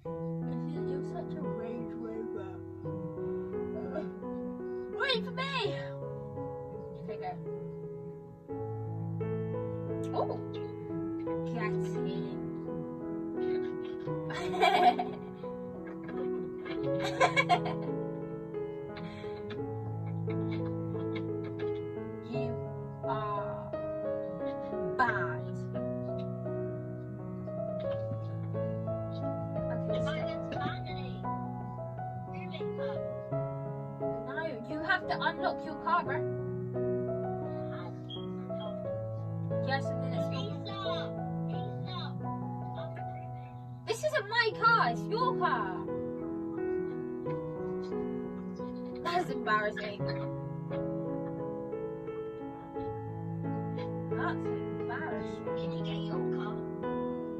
You're such a rage rover. Wait for me! Okay, go. Oh! Get in. You are bad. No, you have to unlock your car, bro. Yes, and then it's your. This isn't my car, it's your car. That's embarrassing. That's embarrassing. Can you get your car?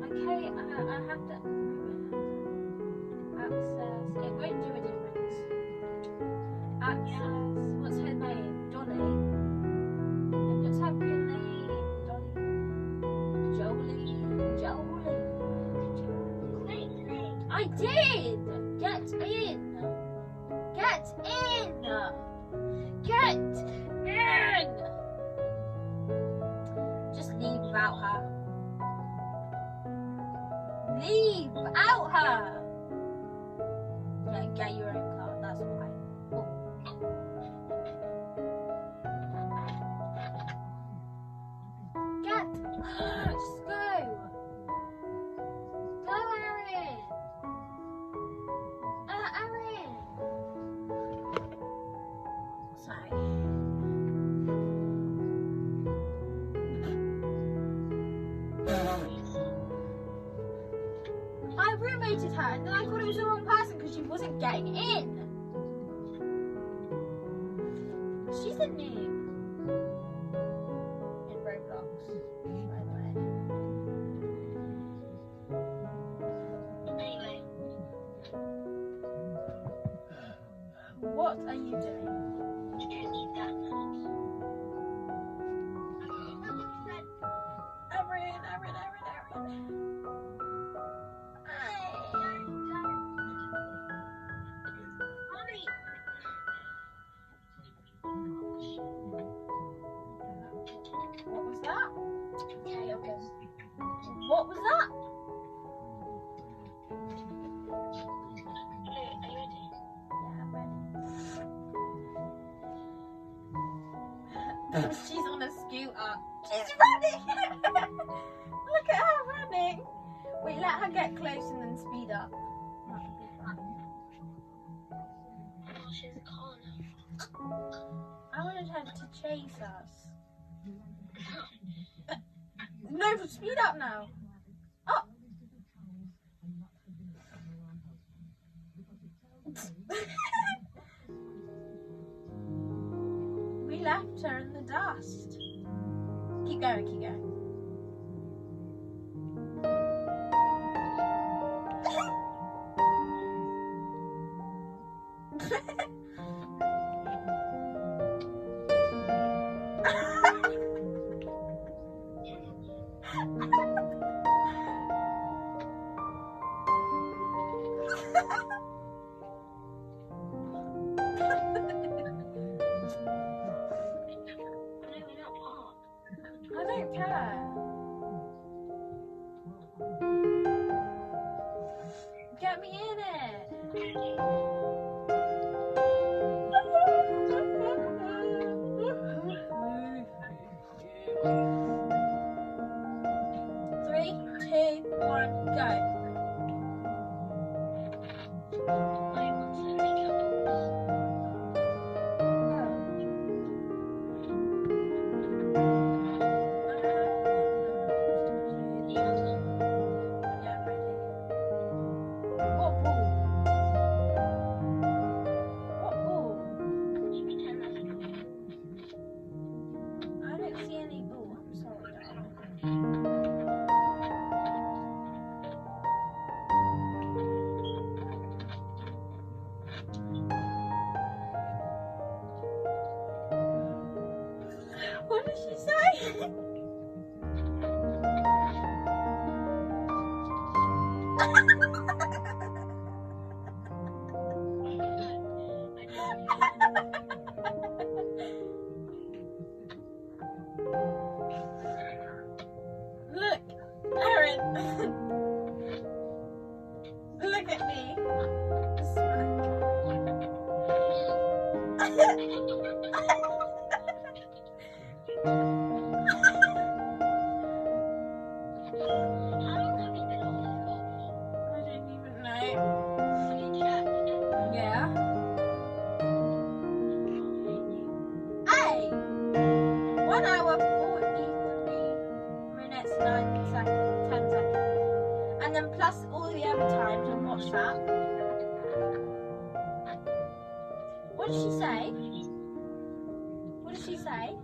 Okay, I have to access. It won't do a difference. Access. What's her name? Dolly. And what's her real name? Dolly. Jolie. I did! Get in! Get in! Get in! Just leave without her. Leave without her! Yeah, get your own car, that's why. Oh. Get! Just go! Go, Erin! Erin! Sorry. I roommated her and then I thought it was the wrong person because she wasn't getting in. She's a noob in Roblox, by the way. Anyway. What are you doing? You don't need that. Erin. What was that? Okay, okay. What was that? Are you ready? Yeah, I'm ready. She's on a scooter. She's running! Look at her running. Wait, let her get close and then speed up. Oh, she's a car now. I wanted her to chase us. No, speed up now. Oh. We left her in the dust. Keep going, keep going. I don't care. Get me in it. 3, 2, 1, go. What did she say? Look at me. Smack. How long have you been on this vlog for? I don't even know. Have you checked? Yeah. Hey! 1 hour 43 minutes 9 seconds, 10 seconds. And then plus all the other times on WhatsApp. What did she say? What did she say?